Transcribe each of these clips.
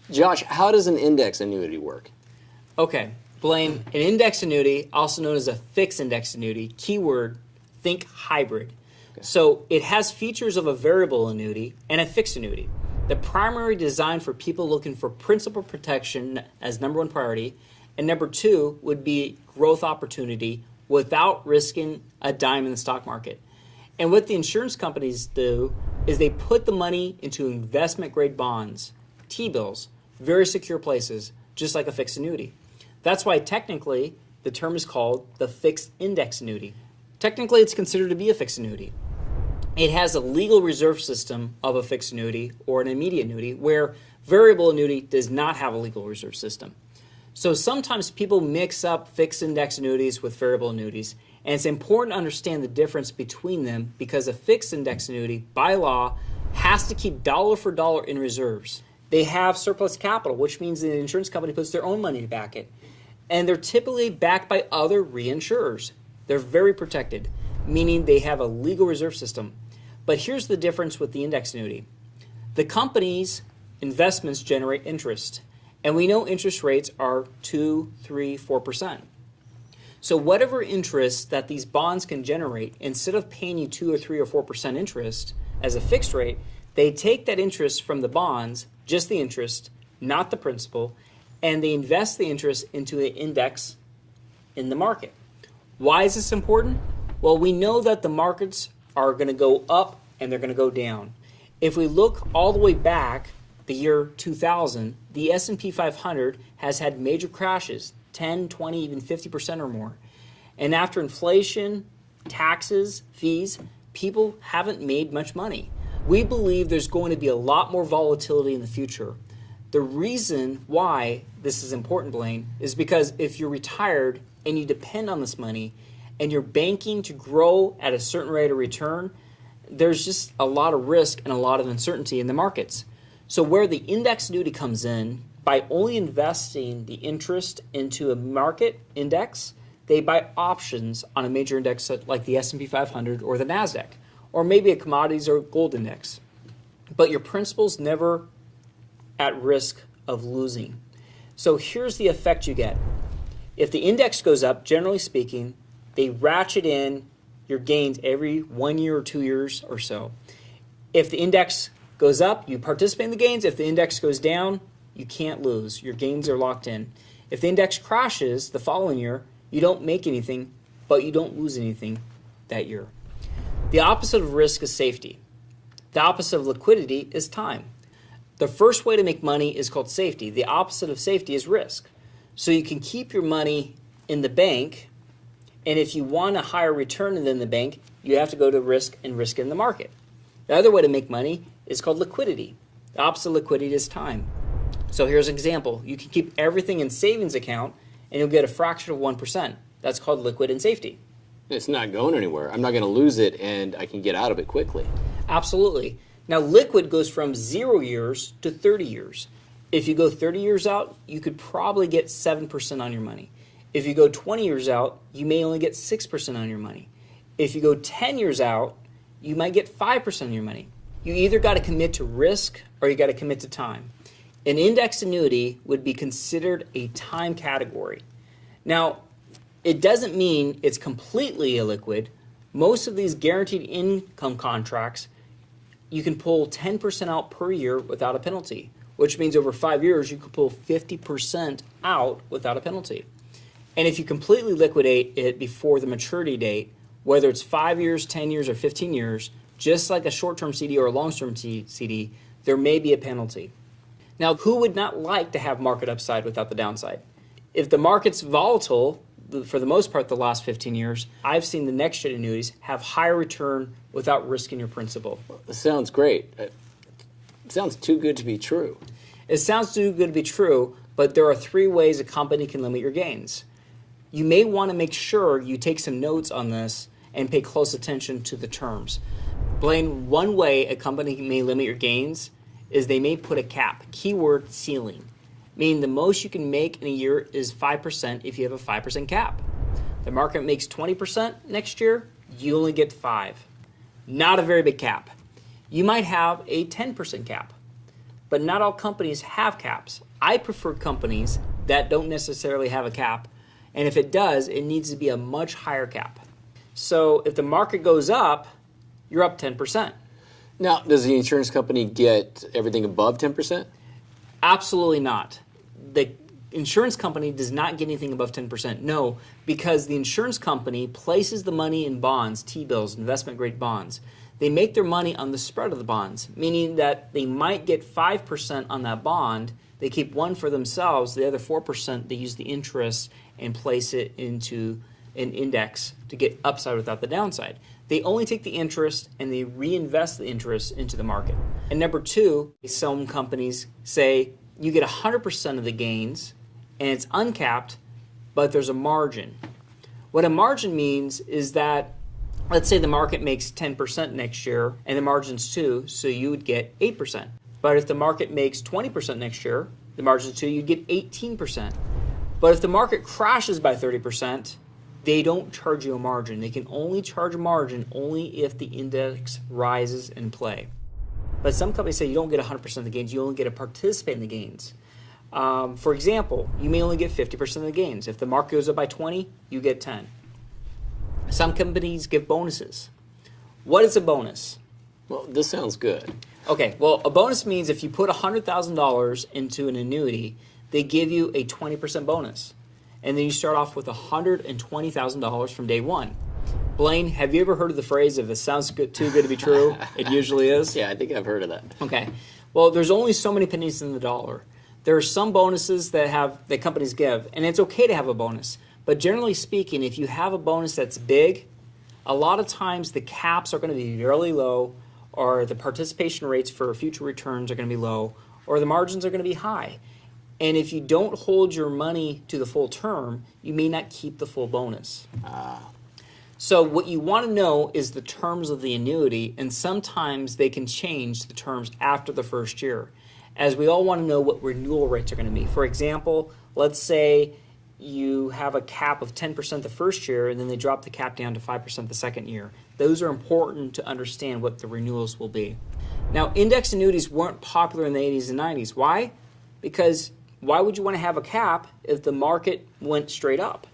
Josh, how does an index annuity work? Okay, Blaine, an index annuity, also known as a fixed index annuity, keyword, think hybrid. Okay. So it has features of a variable annuity and a fixed annuity. The primary design for people looking for principal protection as number one priority, and number two would be growth opportunity without risking a dime in the stock market. And what the insurance companies do is they put the money into investment grade bonds, T-bills, very secure places, just like a fixed annuity. That's why technically the term is called the fixed index annuity. Technically it's considered to be a fixed annuity. It has a legal reserve system of a fixed annuity or an immediate annuity, where variable annuity does not have a legal reserve system. So sometimes people mix up fixed index annuities with variable annuities, and it's important to understand the difference between them because a fixed index annuity, by law, has to keep dollar for dollar in reserves. They have surplus capital, which means the insurance company puts their own money to back it. And they're typically backed by other reinsurers. They're very protected, meaning they have a legal reserve system. But here's the difference with the index annuity. The company's investments generate interest, and we know interest rates are 2, 3, 4%. So whatever interest that these bonds can generate, instead of paying you 2 or 3 or 4% interest as a fixed rate, they take that interest from the bonds, just the interest, not the principal, and they invest the interest into an index in the market. Why is this important? Well, we know that the markets are going to go up and they're going to go down. If we look all the way back, the year 2000, the S&P 500 has had major crashes, 10, 20, even 50% or more. And after inflation, taxes, fees, people haven't made much money. We believe there's going to be a lot more volatility in the future. The reason why this is important, Blaine, is because if you're retired and you depend on this money and you're banking to grow at a certain rate of return, there's just a lot of risk and a lot of uncertainty in the markets. So where the index annuity comes in, by only investing the interest into a market index, they buy options on a major index like the S&P 500 or the NASDAQ, or maybe a commodities or gold index. But your principal's never at risk of losing. So here's the effect you get. If the index goes up, generally speaking, they ratchet in your gains every 1 year or 2 years or so. If the index goes up, you participate in the gains. If the index goes down, you can't lose. Your gains are locked in. If the index crashes the following year, you don't make anything, but you don't lose anything that year. The opposite of risk is safety. The opposite of liquidity is time. The first way to make money is called safety. The opposite of safety is risk. So you can keep your money in the bank, and if you want a higher return than the bank, you have to go to risk and risk in the market. The other way to make money is called liquidity. The opposite of liquidity is time. So here's an example. You can keep everything in savings account, and you'll get a fraction of 1%. That's called liquid and safety. It's not going anywhere. I'm not going to lose it, and I can get out of it quickly. Absolutely. Now, liquid goes from 0 years to 30 years. If you go 30 years out, you could probably get 7% on your money. If you go 20 years out, you may only get 6% on your money. If you go 10 years out, you might get 5% on your money. You either got to commit to risk or you got to commit to time. An index annuity would be considered a time category. Now, it doesn't mean it's completely illiquid. Most of these guaranteed income contracts, you can pull 10% out per year without a penalty, which means over 5 years you could pull 50% out without a penalty. And if you completely liquidate it before the maturity date, whether it's 5 years, 10 years, or 15 years, just like a short-term CD or a long-term CD, there may be a penalty. Now, who would not like to have market upside without the downside? If the market's volatile, for the most part the last 15 years, I've seen the NextGen annuities have higher return without risking your principal. This sounds great. It sounds too good to be true. It sounds too good to be true, but there are 3 ways a company can limit your gains. You may want to make sure you take some notes on this and pay close attention to the terms. Blaine, one way a company may limit your gains is they may put a cap, keyword ceiling, meaning the most you can make in a year is 5% if you have a 5% cap. The market makes 20% next year, you only get 5. Not a very big cap. You might have a 10% cap. but not all companies have caps. I prefer companies that don't necessarily have a cap, and if it does, it needs to be a much higher cap. So if the market goes up, you're up 10%. Now, does the insurance company get everything above 10%? Absolutely not. The insurance company does not get anything above 10%. No, because the insurance company places the money in bonds, T-bills, investment-grade bonds. They make their money on the spread of the bonds, meaning that they might get 5% on that bond. They keep 1 for themselves. The other 4%, they use the interest and place it into an index to get upside without the downside. They only take the interest and they reinvest the interest into the market. And number 2, some companies say you get 100% of the gains and it's uncapped, but there's a margin. What a margin means is that, let's say the market makes 10% next year and the margin's 2, so you would get 8%. But if the market makes 20% next year, the margin's 2, you'd get 18%. But if the market crashes by 30%, they don't charge you a margin. They can only charge a margin only if the index rises in play. But some companies say you don't get 100% of the gains, you only get to participate in the gains. For example, you may only get 50% of the gains. If the market goes up by 20, you get 10. Some companies give bonuses. What is a bonus? Well, this sounds good. Okay, well, a bonus means if you put $100,000 into an annuity, they give you a 20% bonus. And then you start off with $120,000 from day one. Blaine, have you ever heard of the phrase, if it sounds good, too good to be true, it usually is? Yeah, I think I've heard of that. Okay. Well, there's only so many pennies in the dollar. There are some bonuses that companies give, and it's okay to have a bonus. But generally speaking, if you have a bonus that's big, a lot of times the caps are going to be really low, or the participation rates for future returns are going to be low, or the margins are going to be high. And if you don't hold your money to the full term, you may not keep the full bonus. So what you want to know is the terms of the annuity, and sometimes they can change the terms after the first year, as we all want to know what renewal rates are going to be. For example, let's say you have a cap of 10% the first year, and then they drop the cap down to 5% the second year. Those are important to understand what the renewals will be. Now, index annuities weren't popular in the 80s and 90s. Why? Because why would you want to have a cap if the market went straight up?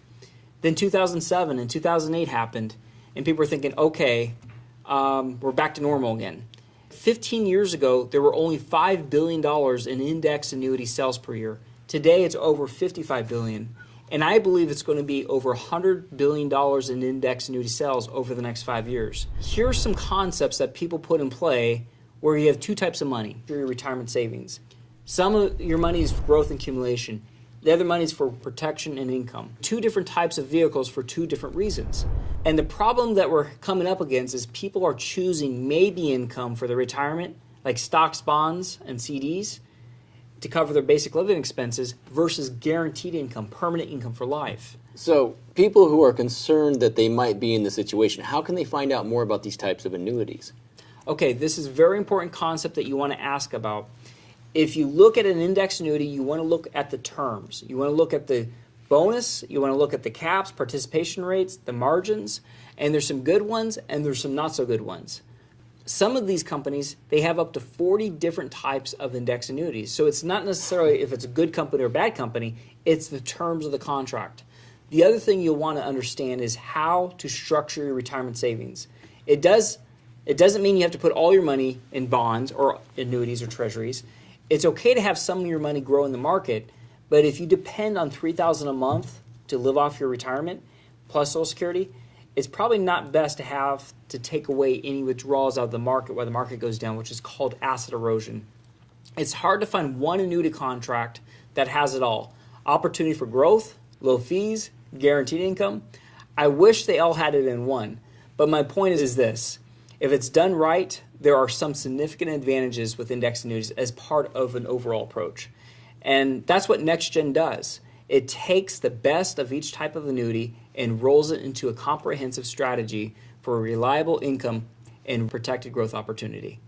Then 2007 and 2008 happened, and people were thinking, okay, we're back to normal again. 15 years ago, there were only $5 billion in index annuity sales per year. Today, it's over $55 billion, and I believe it's going to be over $100 billion in index annuity sales over the next 5 years. Here are some concepts that people put in play where you have 2 types of money for your retirement savings. Some of your money is for growth and accumulation. The other money is for protection and income. 2 different types of vehicles for 2 different reasons. And the problem that we're coming up against is people are choosing maybe income for their retirement, like stocks, bonds, and CDs, to cover their basic living expenses, versus guaranteed income, permanent income for life. So people who are concerned that they might be in this situation, how can they find out more about these types of annuities? Okay, this is a very important concept that you want to ask about. If you look at an index annuity, you want to look at the terms. You want to look at the bonus, you want to look at the caps, participation rates, the margins, and there's some good ones and there's some not so good ones. Some of these companies, they have up to 40 different types of index annuities. So it's not necessarily if it's a good company or a bad company, it's the terms of the contract. The other thing you'll want to understand is how to structure your retirement savings. It doesn't mean you have to put all your money in bonds or annuities or treasuries. It's okay to have some of your money grow in the market, but if you depend on $3,000 a month to live off your retirement plus Social Security, it's probably not best to have to take away any withdrawals out of the market while the market goes down, which is called asset erosion. It's hard to find one annuity contract that has it all. Opportunity for growth, low fees, guaranteed income. I wish they all had it in one, but my point is this. If it's done right, there are some significant advantages with index annuities as part of an overall approach. And that's what NextGen does. It takes the best of each type of annuity and rolls it into a comprehensive strategy for a reliable income and protected growth opportunity.